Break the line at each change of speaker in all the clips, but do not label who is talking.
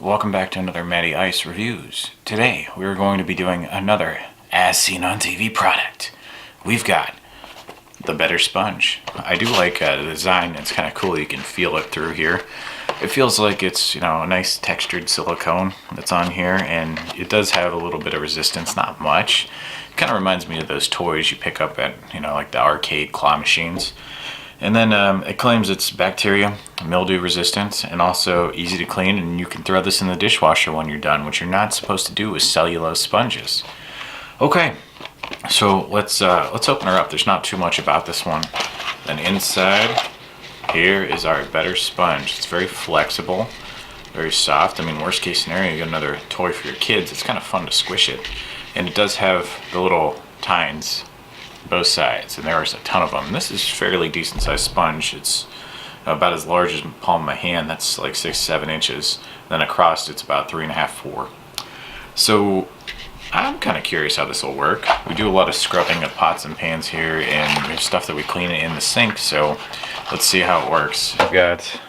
Welcome back to another Matty Ice Reviews. Today we are going to be doing another as seen on TV product. We've got the Better Sponge. I do like the design. It's kind of cool. You can feel it through here. It feels like it's, a nice textured silicone that's on here, and it does have a little bit of resistance, not much. It kind of reminds me of those toys you pick up at, like the arcade claw machines. And then it claims it's bacteria, mildew resistant, and also easy to clean, and you can throw this in the dishwasher when you're done, which you're not supposed to do with cellulose sponges. Okay, so let's open her up. There's not too much about this one. Then inside here is our Better Sponge. It's very flexible, very soft. I mean, worst case scenario, you get another toy for your kids. It's kind of fun to squish it. And it does have the little tines both sides, and there's a ton of them. This is fairly decent sized sponge. It's about as large as the palm of my hand. That's like 6-7 inches. Then across it's about 3.5-4. So I'm kind of curious how this will work. We do a lot of scrubbing of pots and pans here, and there's stuff that we clean in the sink, so let's see how it works. I've got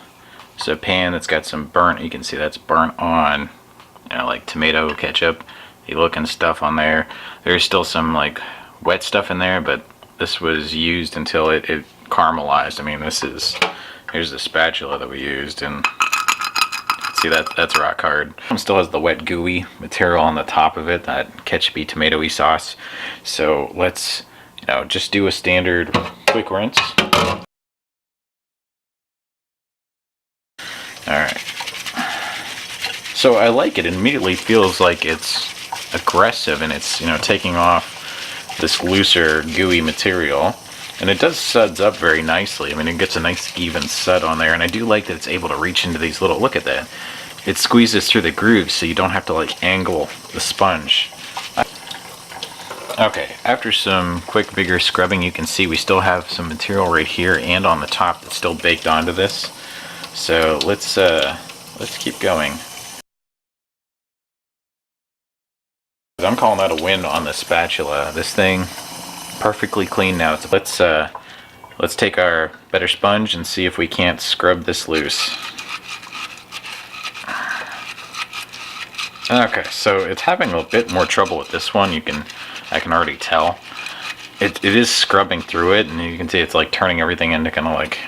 a pan that's got some burnt, you can see that's burnt on, like tomato ketchup looking stuff on there. There's still some like wet stuff in there, but this was used until it caramelized. I mean, here's the spatula that we used, and see that's rock hard. It still has the wet gooey material on the top of it, that ketchupy tomatoey sauce. So let's just do a standard quick rinse. Alright, so I like it. It immediately feels like it's aggressive, and it's taking off this looser gooey material, and it does suds up very nicely. I mean, it gets a nice even sud on there, and I do like that it's able to reach into these little, look at that, it squeezes through the grooves so you don't have to like angle the sponge. Okay, after some quick vigorous scrubbing, you can see we still have some material right here and on the top that's still baked onto this. So let's keep going. I'm calling that a win on the spatula. This thing perfectly clean now. So let's take our Better Sponge and see if we can't scrub this loose. Okay, so it's having a bit more trouble with this one. I can already tell. It is scrubbing through it, and you can see it's like turning everything into kind of like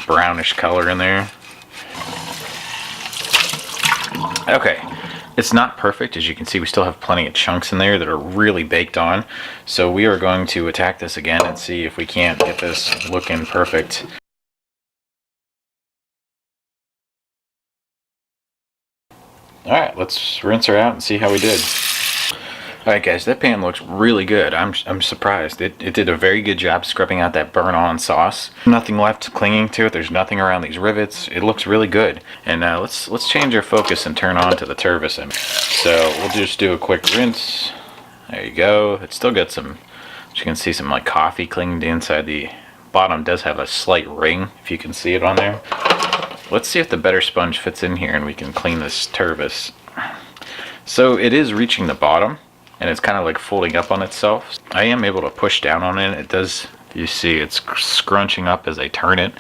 brownish color in there. Okay. It's not perfect. As you can see, we still have plenty of chunks in there that are really baked on. So we are going to attack this again and see if we can't get this looking perfect. Alright, let's rinse her out and see how we did. Alright guys, that pan looks really good. I'm surprised. It did a very good job scrubbing out that burn-on sauce. Nothing left clinging to it. There's nothing around these rivets. It looks really good. And let's change our focus and turn on to the turvis. So we'll just do a quick rinse. There you go. It's still got some, as you can see, some like coffee clinging to inside. The bottom does have a slight ring, if you can see it on there. Let's see if the Better Sponge fits in here and we can clean this turvis. So it is reaching the bottom, and it's kind of like folding up on itself. I am able to push down on it. It does, you see, it's scrunching up as I turn it.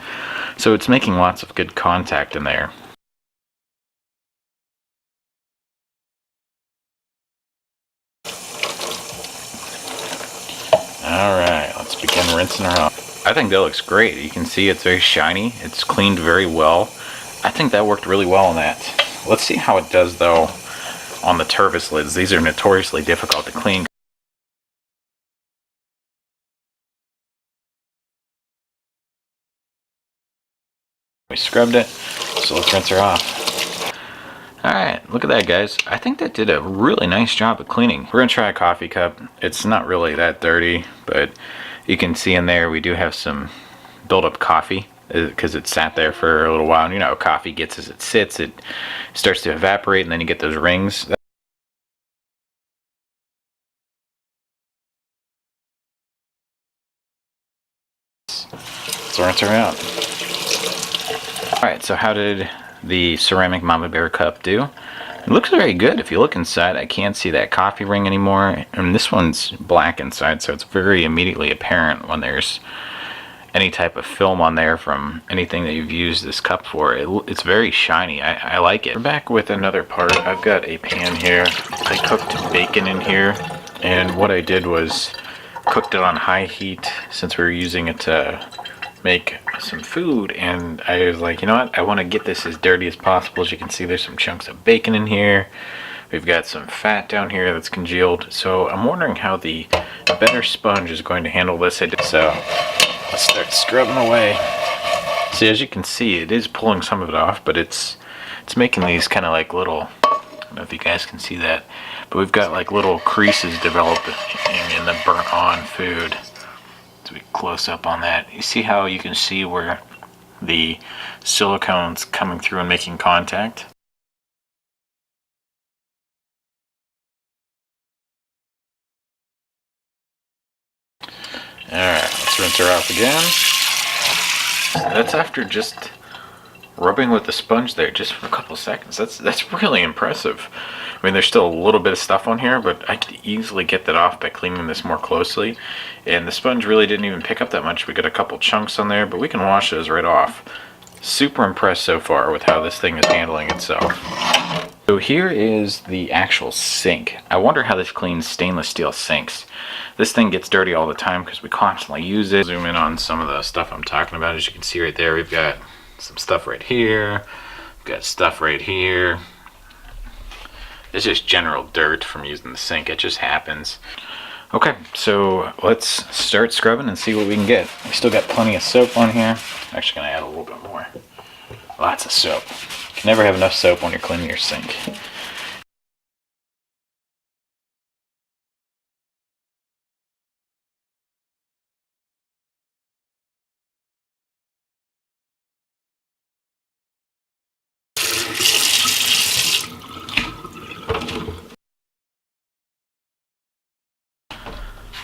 So it's making lots of good contact in there. Alright, let's begin rinsing her off. I think that looks great. You can see it's very shiny. It's cleaned very well. I think that worked really well on that. Let's see how it does though on the turvis lids. These are notoriously difficult to clean. We scrubbed it, so let's rinse her off. Alright, look at that guys. I think that did a really nice job of cleaning. We're going to try a coffee cup. It's not really that dirty, but you can see in there we do have some built-up coffee because it sat there for a little while. And how coffee gets as it sits, it starts to evaporate, and then you get those rings. Let's rinse her out. Alright, so how did the ceramic Mama Bear cup do? It looks very good. If you look inside, I can't see that coffee ring anymore. And this one's black inside, so it's very immediately apparent when there's any type of film on there from anything that you've used this cup for. It's very shiny. I like it. We're back with another part. I've got a pan here. I cooked bacon in here, and what I did was cooked it on high heat since we were using it to make some food, and I was like, you know what, I want to get this as dirty as possible. As you can see, there's some chunks of bacon in here. We've got some fat down here that's congealed, so I'm wondering how the better sponge is going to handle this. So let's start scrubbing away. See, as you can see, it is pulling some of it off, but it's making these kind of like little, I don't know if you guys can see that, but we've got like little creases developing in the burnt on food. So we close up on that. You see how you can see where the silicone's coming through and making contact? Alright, let's rinse her off again. That's after just rubbing with the sponge there just for a couple seconds. That's really impressive. I mean, there's still a little bit of stuff on here, but I could easily get that off by cleaning this more closely. And the sponge really didn't even pick up that much. We got a couple chunks on there, but we can wash those right off. Super impressed so far with how this thing is handling itself. So here is the actual sink. I wonder how this cleans stainless steel sinks. This thing gets dirty all the time because we constantly use it. Zoom in on some of the stuff I'm talking about. As you can see right there, we've got some stuff right here. We've got stuff right here. It's just general dirt from using the sink. It just happens. Okay, so let's start scrubbing and see what we can get. We still got plenty of soap on here. I'm actually gonna add a little bit more. Lots of soap. You can never have enough soap when you're cleaning your sink.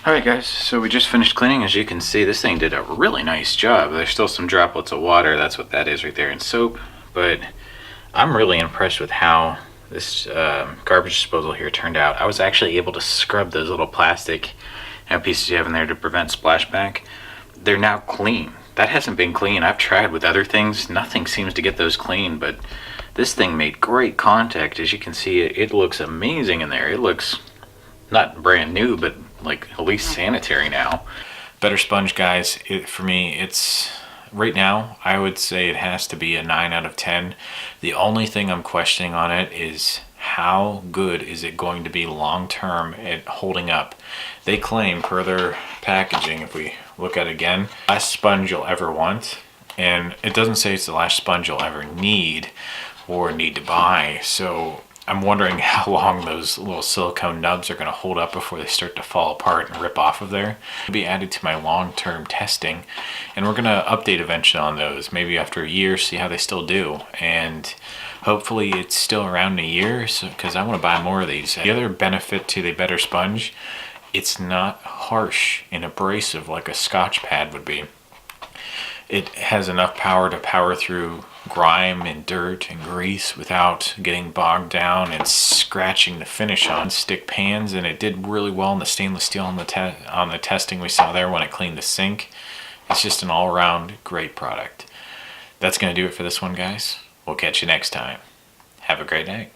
Alright guys, so we just finished cleaning. As you can see, this thing did a really nice job. There's still some droplets of water, that's what that is right there in soap, but I'm really impressed with how this garbage disposal here turned out. I was actually able to scrub those little plastic pieces you have in there to prevent splashback. They're now clean. That hasn't been clean. I've tried with other things, nothing seems to get those clean, but this thing made great contact. As you can see, it looks amazing in there. It looks not brand new, but like at least sanitary now. Better sponge, guys. For me, it's right now I would say it has to be a 9 out of 10. The only thing I'm questioning on it is how good is it going to be long term at holding up. They claim per their packaging, if we look at it again, last sponge you'll ever want, and it doesn't say it's the last sponge you'll ever need or need to buy. So I'm wondering how long those little silicone nubs are going to hold up before they start to fall apart and rip off of there. It'll be added to my long-term testing, and we're going to update eventually on those, maybe after a year, see how they still do, and hopefully it's still around a year, because I want to buy more of these. The other benefit to the Better Sponge, it's not harsh and abrasive like a Scotch pad would be. It has enough power to power through grime and dirt and grease without getting bogged down and scratching the finish on stick pans, and it did really well in the stainless steel on the testing we saw there when it cleaned the sink. It's just an all-around great product. That's going to do it for this one, guys. We'll catch you next time. Have a great night.